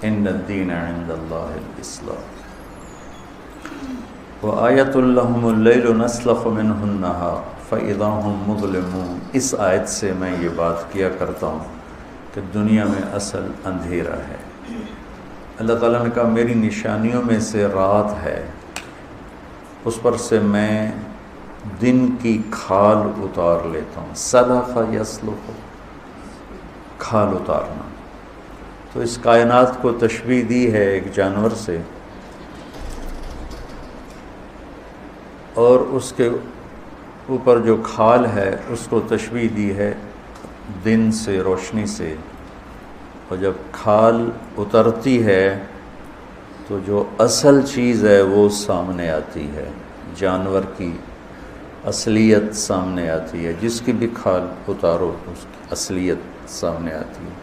ان الدین عند اللہ الاسلام۔ وآیۃ لہم اللیل نسلخ منہ النہار فإذا ہم مظلمون۔ اس آیت سے میں یہ بات کیا کرتا ہوں کہ دنیا میں اصل اندھیرا ہے۔ اللہ تعالیٰ نے کہا میری نشانیوں میں سے رات ہے، اس پر سے میں دن کی کھال اتار لیتا ہوں۔ سلخ یسلخ، کھال اتارنا۔ تو اس کائنات کو تشبیہ دی ہے ایک جانور سے، اور اس کے اوپر جو کھال ہے اس کو تشبیہ دی ہے دن سے، روشنی سے۔ اور جب کھال اترتی ہے تو جو اصل چیز ہے وہ سامنے آتی ہے، جانور کی اصلیت سامنے آتی ہے، جس کی بھی کھال اتارو اس کی اصلیت سامنے آتی ہے۔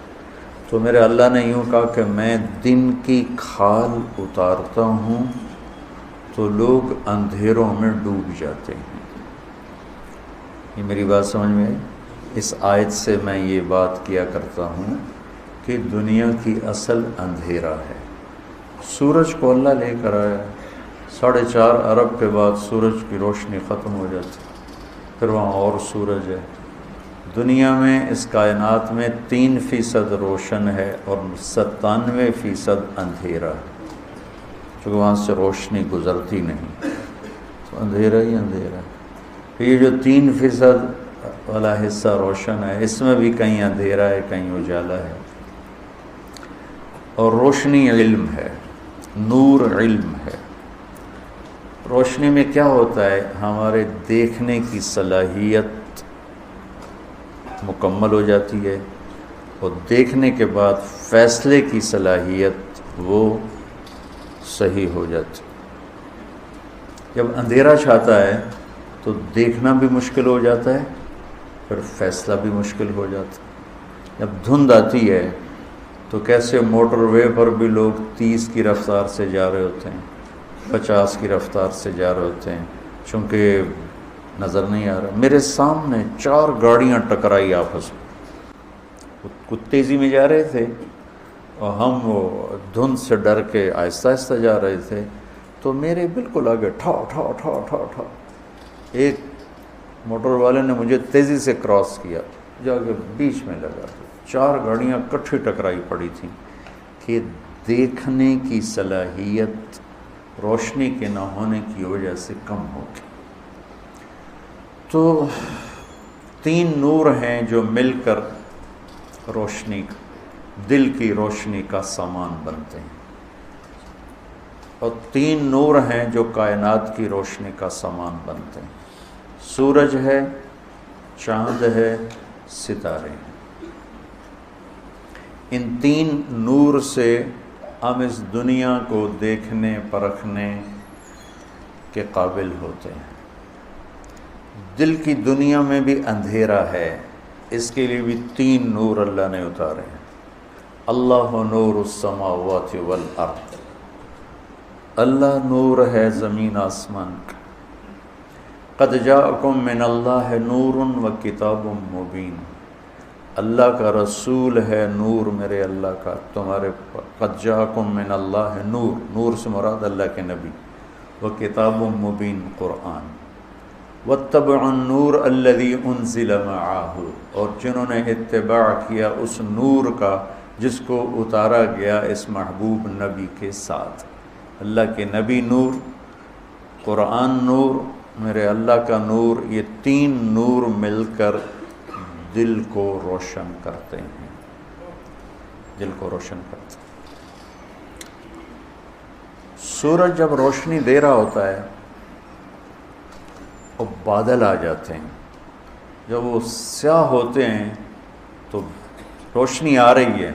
تو میرے اللہ نے یوں کہا کہ میں دن کی کھال اتارتا ہوں تو لوگ اندھیروں میں ڈوب جاتے ہیں۔ یہ میری بات سمجھ میں آئی؟ اس آیت سے میں یہ بات کیا کرتا ہوں کہ دنیا کی اصل اندھیرا ہے۔ سورج کو اللہ لے کر آیا، 4.5 ارب کے بعد سورج کی روشنی ختم ہو جاتی، پھر وہاں اور سورج ہے۔ دنیا میں اس کائنات میں 3% روشن ہے اور 97% اندھیرا ہے، چونکہ وہاں سے روشنی گزرتی نہیں، تو اندھیرا ہی اندھیرا ہے۔ یہ جو 3% والا حصہ روشن ہے، اس میں بھی کہیں اندھیرا ہے کہیں اجالا ہے۔ اور روشنی علم ہے، نور علم ہے۔ روشنی میں کیا ہوتا ہے؟ ہمارے دیکھنے کی صلاحیت مکمل ہو جاتی ہے، اور دیکھنے کے بعد فیصلے کی صلاحیت وہ صحیح ہو جاتی۔ جب اندھیرا چھاتا ہے تو دیکھنا بھی مشکل ہو جاتا ہے، پھر فیصلہ بھی مشکل ہو جاتا ہے۔ جب دھند آتی ہے تو کیسے موٹر وے پر بھی لوگ 30 کی رفتار سے جا رہے ہوتے ہیں، 50 کی رفتار سے جا رہے ہوتے ہیں، چونکہ نظر نہیں آ رہا۔ میرے سامنے 4 گاڑیاں ٹکرائی آپس میں، کچھ تیزی میں جا رہے تھے اور ہم وہ دھند سے ڈر کے آہستہ آہستہ جا رہے تھے، تو میرے بالکل آگے ٹھا ٹھا ٹھا ٹھا ٹھا ایک موٹر والے نے مجھے تیزی سے کراس کیا، جا کے بیچ میں لگا۔ 4 گاڑیاں کٹھی ٹکرائی پڑی تھیں کہ دیکھنے کی صلاحیت روشنی کے نہ ہونے کی وجہ سے کم ہو گئی۔ تو 3 نور ہیں جو مل کر روشنی، دل کی روشنی کا سامان بنتے ہیں، اور 3 نور ہیں جو کائنات کی روشنی کا سامان بنتے ہیں۔ سورج ہے، چاند ہے، ستارے ہیں۔ ان 3 نور سے ہم اس دنیا کو دیکھنے پرکھنے کے قابل ہوتے ہیں۔ دل کی دنیا میں بھی اندھیرا ہے، اس کے لیے بھی 3 نور اللہ نے اتارے ہیں۔ اللہ نور السماوات والارض، اللہ نور ہے زمین آسمان کا۔ قد جاءکم من اللہ نور و کتاب مبین، اللہ کا رسول ہے نور میرے اللہ کا تمہارے پر۔ قد جاءکم من اللہ نور، نور سے مراد اللہ کے نبی، و کتاب مبین قرآن۔ واتبعوا النور الذی انزل معہ، اور جنہوں نے اتباع کیا اس نور کا جس کو اتارا گیا اس محبوب نبی کے ساتھ۔ اللہ کے نبی نور، قرآن نور، میرے اللہ کا نور، یہ 3 نور مل کر دل کو روشن کرتے ہیں، دل کو روشن کرتے ہیں۔ سورج جب روشنی دے رہا ہوتا ہے اور بادل آ جاتے ہیں، جب وہ سیاہ ہوتے ہیں تو روشنی آ رہی ہے،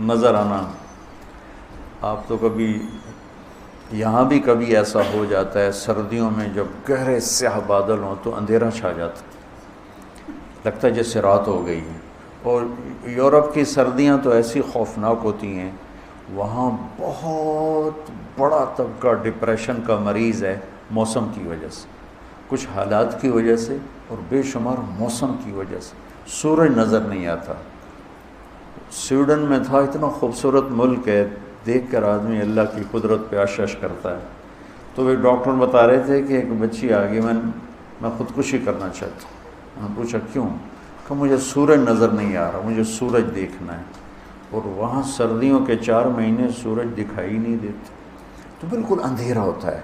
نظر آنا۔ آپ تو کبھی یہاں بھی کبھی ایسا ہو جاتا ہے، سردیوں میں جب گہرے سیاہ بادل ہوں تو اندھیرا چھا جاتا ہے، لگتا ہے جیسے رات ہو گئی ہے۔ اور یورپ کی سردیاں تو ایسی خوفناک ہوتی ہیں، وہاں بہت بڑا طبقہ ڈپریشن کا مریض ہے موسم کی وجہ سے، کچھ حالات کی وجہ سے اور بے شمار موسم کی وجہ سے۔ سورج نظر نہیں آتا، سویڈن میں تھا، اتنا خوبصورت ملک ہے، دیکھ کر آدمی اللہ کی قدرت پہ عشش کرتا ہے. تو وہ ڈاکٹر بتا رہے تھے کہ ایک بچی آ گئی، میں خودکشی کرنا چاہتا ہوں. ہم پوچھا کیوں؟ کہ مجھے سورج نظر نہیں آ رہا، مجھے سورج دیکھنا ہے. اور وہاں سردیوں کے 4 مہینے سورج دکھائی نہیں دیتے، تو بالکل اندھیرا ہوتا ہے.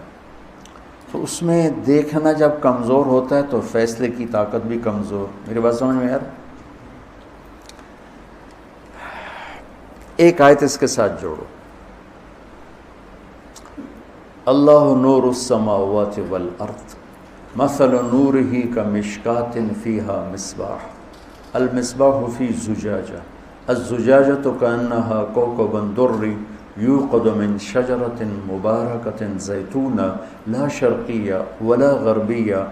تو اس میں دیکھنا جب کمزور ہوتا ہے تو فیصلے کی طاقت بھی کمزور. میری بات سمجھ میں یار؟ ایک آیت اس کے ساتھ جوڑو. اللہ نور السماوات والارض مثل نورہ کمشکاۃ فیہا مصباح المصباح فی زجاجہ الزجاجۃ کأنہا کوکب دری یوقد من شجرۃ مبارکۃ زیتونہ لا شرقیہ ولا غربیہ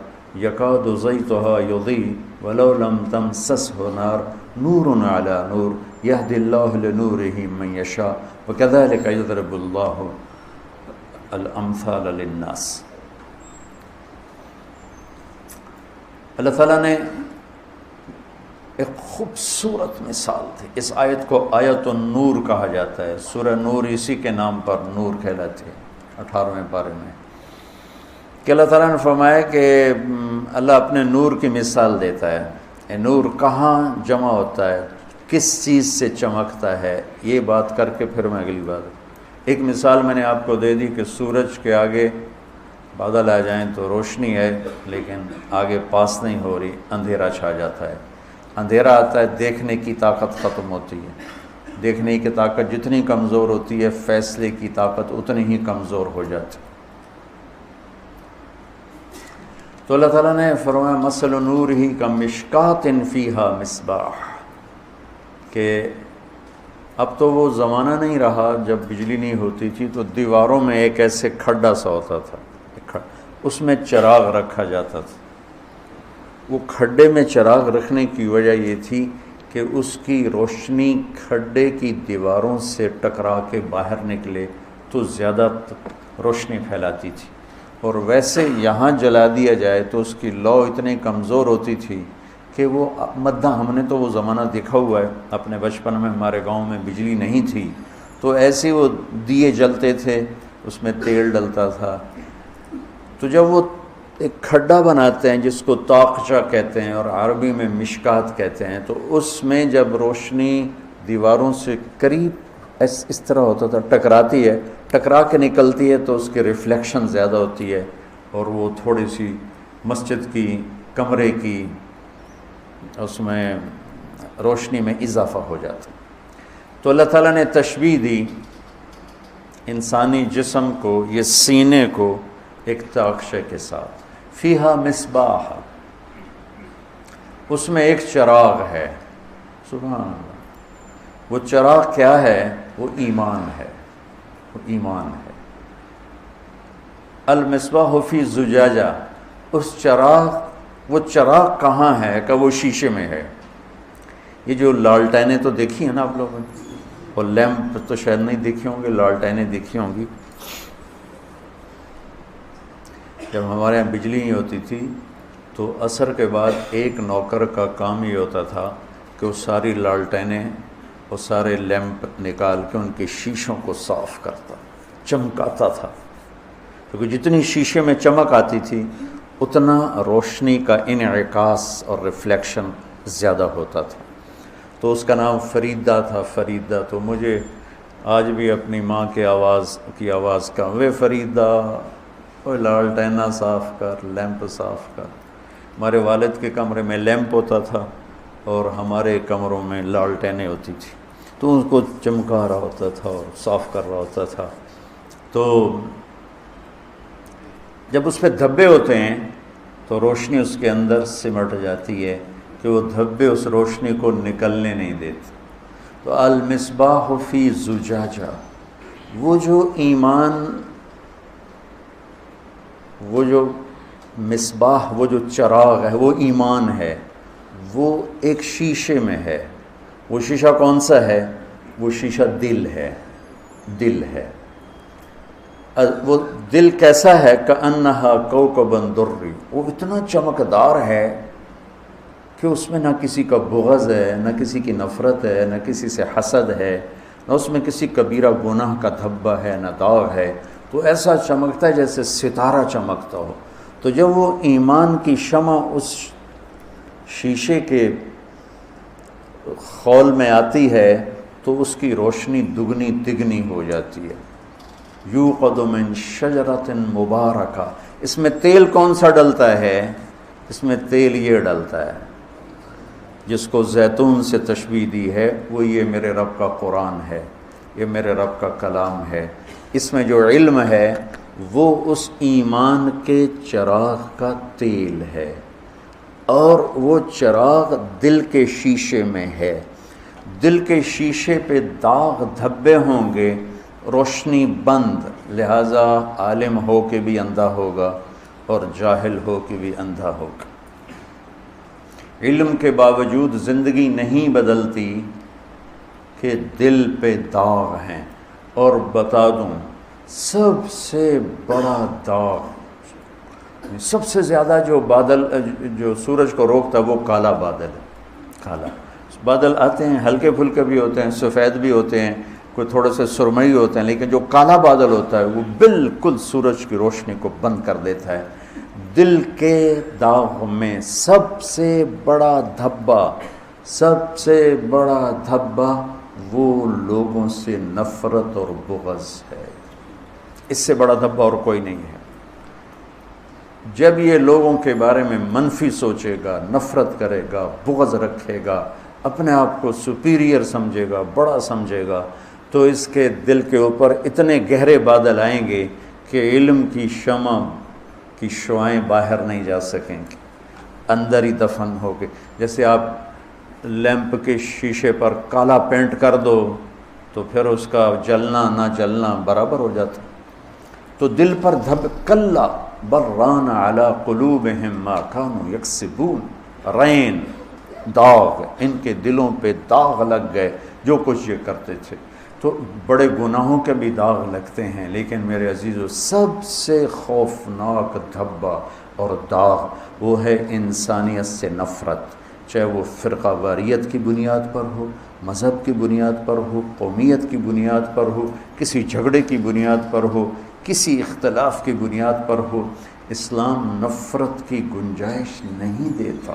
یکاد زیتہا یضیء ولو لم تمسسہ نار نور علی نور یہدی اللہ لنورہ من یشاء وکذلک یضرب اللہ الامثال للناس. اللہ تعالیٰ نے ایک خوبصورت مثال تھی. اس آیت کو آیت النور کہا جاتا ہے. سورہ نور اسی کے نام پر نور کہلاتی ہے 18ویں پارے میں. کہ اللہ تعالیٰ نے فرمایا کہ اللہ اپنے نور کی مثال دیتا ہے. یہ نور کہاں جمع ہوتا ہے، کس چیز سے چمکتا ہے، یہ بات کر کے پھر میں اگلی بات. ایک مثال میں نے آپ کو دے دی کہ سورج کے آگے بادل آ جائیں تو روشنی ہے، لیکن آگے پاس نہیں ہو رہی، اندھیرا چھا جاتا ہے. اندھیرا آتا ہے، دیکھنے کی طاقت ختم ہوتی ہے. دیکھنے کی طاقت جتنی کمزور ہوتی ہے، فیصلے کی طاقت اتنی ہی کمزور ہو جاتی. تو اللہ تعالیٰ نے فرمایا مثل نورہ کمشکاۃ فیہا مصباح، کہ اب تو وہ زمانہ نہیں رہا جب بجلی نہیں ہوتی تھی تو دیواروں میں ایک ایسے کھڈا سا ہوتا تھا، اس میں چراغ رکھا جاتا تھا. وہ کھڈے میں چراغ رکھنے کی وجہ یہ تھی کہ اس کی روشنی کھڈے کی دیواروں سے ٹکرا کے باہر نکلے تو زیادہ روشنی پھیلاتی تھی. اور ویسے یہاں جلا دیا جائے تو اس کی لو اتنی کمزور ہوتی تھی کہ وہ مدہ، ہم نے تو وہ زمانہ دیکھا ہوا ہے اپنے بچپن میں. ہمارے گاؤں میں بجلی نہیں تھی تو ایسے وہ دیے جلتے تھے، اس میں تیل ڈلتا تھا. تو جب وہ ایک کھڈا بناتے ہیں جس کو طاقچہ کہتے ہیں اور عربی میں مشکات کہتے ہیں، تو اس میں جب روشنی دیواروں سے قریب اس طرح ہوتا تھا، ٹکراتی ہے، ٹکرا کے نکلتی ہے تو اس کی ریفلیکشن زیادہ ہوتی ہے اور وہ تھوڑی سی مسجد کی، کمرے کی، اس میں روشنی میں اضافہ ہو جاتا. تو اللہ تعالیٰ نے تشبیہ دی انسانی جسم کو، یہ سینے کو، ایک طاقچے کے ساتھ. فیہا مصباح، اس میں ایک چراغ ہے. سبحان اللہ. وہ چراغ کیا ہے؟ وہ ایمان ہے. وہ ایمان ہے. المصباح فی زجاجہ، اس چراغ، وہ چراغ کہاں ہے؟ کہ وہ شیشے میں ہے. یہ جو لالٹینیں تو دیکھی ہیں نا آپ لوگوں نے، اور لیمپ تو شاید نہیں دیکھی ہوں گے، لالٹینیں دیکھی ہوں گی. جب ہمارے یہاں بجلی نہیں ہوتی تھی تو عصر کے بعد ایک نوکر کا کام یہ ہوتا تھا کہ وہ ساری لالٹینیں اور سارے لیمپ نکال کے ان کے شیشوں کو صاف کرتا، چمکاتا تھا. کیونکہ جتنی شیشے میں چمک آتی تھی اتنا روشنی کا انعکاس اور ریفلیکشن زیادہ ہوتا تھا. تو اس کا نام فریدہ تھا. فریدہ تو مجھے آج بھی اپنی ماں کی آواز کا، وے فریدہ، وہ لالٹینہ صاف کر، لیمپ صاف کر. ہمارے والد کے کمرے میں لیمپ ہوتا تھا اور ہمارے کمروں میں لالٹینیں ہوتی تھی، تو اس کو چمکا رہا ہوتا تھا اور صاف کر رہا ہوتا تھا. تو جب اس پہ دھبے ہوتے ہیں تو روشنی اس کے اندر سمٹ جاتی ہے کہ وہ دھبے اس روشنی کو نکلنے نہیں دیتے. تو المصباح فی زجاجہ، وہ جو ایمان، وہ جو مصباح، وہ جو چراغ ہے، وہ ایمان ہے، وہ ایک شیشے میں ہے. وہ شیشہ کون سا ہے؟ وہ شیشہ دل ہے. دل ہے. وہ دل کیسا ہے؟ کأنہا کوکب دری، وہ اتنا چمکدار ہے کہ اس میں نہ کسی کا بغض ہے، نہ کسی کی نفرت ہے، نہ کسی سے حسد ہے، نہ اس میں کسی کبیرہ گناہ کا دھبہ ہے، نہ داغ ہے، تو ایسا چمکتا ہے جیسے ستارہ چمکتا ہو۔ تو جب وہ ایمان کی شمع اس شیشے کے خول میں آتی ہے تو اس کی روشنی دگنی تگنی ہو جاتی ہے۔ یوقد من شجرۃ مبارکہ، اس میں تیل کون سا ڈلتا ہے؟ اس میں تیل یہ ڈلتا ہے جس کو زیتون سے تشبیہ دی ہے، وہ یہ میرے رب کا قرآن ہے، یہ میرے رب کا کلام ہے۔ اس میں جو علم ہے وہ اس ایمان کے چراغ کا تیل ہے، اور وہ چراغ دل کے شیشے میں ہے۔ دل کے شیشے پہ داغ دھبے ہوں گے، روشنی بند، لہٰذا عالم ہو کے بھی اندھا ہوگا اور جاہل ہو کے بھی اندھا ہوگا۔ علم کے باوجود زندگی نہیں بدلتی کہ دل پہ داغ ہیں۔ اور بتا دوں، سب سے بڑا داغ، سب سے زیادہ جو بادل جو سورج کو روکتا ہے وہ کالا بادل ہے۔ کالا بادل آتے ہیں، ہلکے پھلکے بھی ہوتے ہیں، سفید بھی ہوتے ہیں، کوئی تھوڑے سے سرمئی ہوتے ہیں، لیکن جو کالا بادل ہوتا ہے وہ بالکل سورج کی روشنی کو بند کر دیتا ہے۔ دل کے داغ میں سب سے بڑا دھبا، سب سے بڑا دھبا وہ لوگوں سے نفرت اور بغض ہے۔ اس سے بڑا دھبا اور کوئی نہیں ہے۔ جب یہ لوگوں کے بارے میں منفی سوچے گا، نفرت کرے گا، بغض رکھے گا، اپنے آپ کو سپیریئر سمجھے گا، بڑا سمجھے گا، تو اس کے دل کے اوپر اتنے گہرے بادل آئیں گے کہ علم کی شمع کی شعائیں باہر نہیں جا سکیں گی، اندر ہی دفن ہو گے۔ جیسے آپ لیمپ کے شیشے پر کالا پینٹ کر دو تو پھر اس کا جلنا نہ جلنا برابر ہو جاتا۔ تو دل پر کلا بران علی قلوبہم ما کانوا یکسبون، رین، داغ، ان کے دلوں پہ داغ لگ گئے جو کچھ یہ کرتے تھے۔ تو بڑے گناہوں کے بھی داغ لگتے ہیں، لیکن میرے عزیزو سب سے خوفناک دھبا اور داغ وہ ہے انسانیت سے نفرت، چاہے وہ فرقہ واریت کی بنیاد پر ہو، مذہب کی بنیاد پر ہو، قومیت کی بنیاد پر ہو، کسی جھگڑے کی بنیاد پر ہو، کسی اختلاف کی بنیاد پر ہو۔ اسلام نفرت کی گنجائش نہیں دیتا۔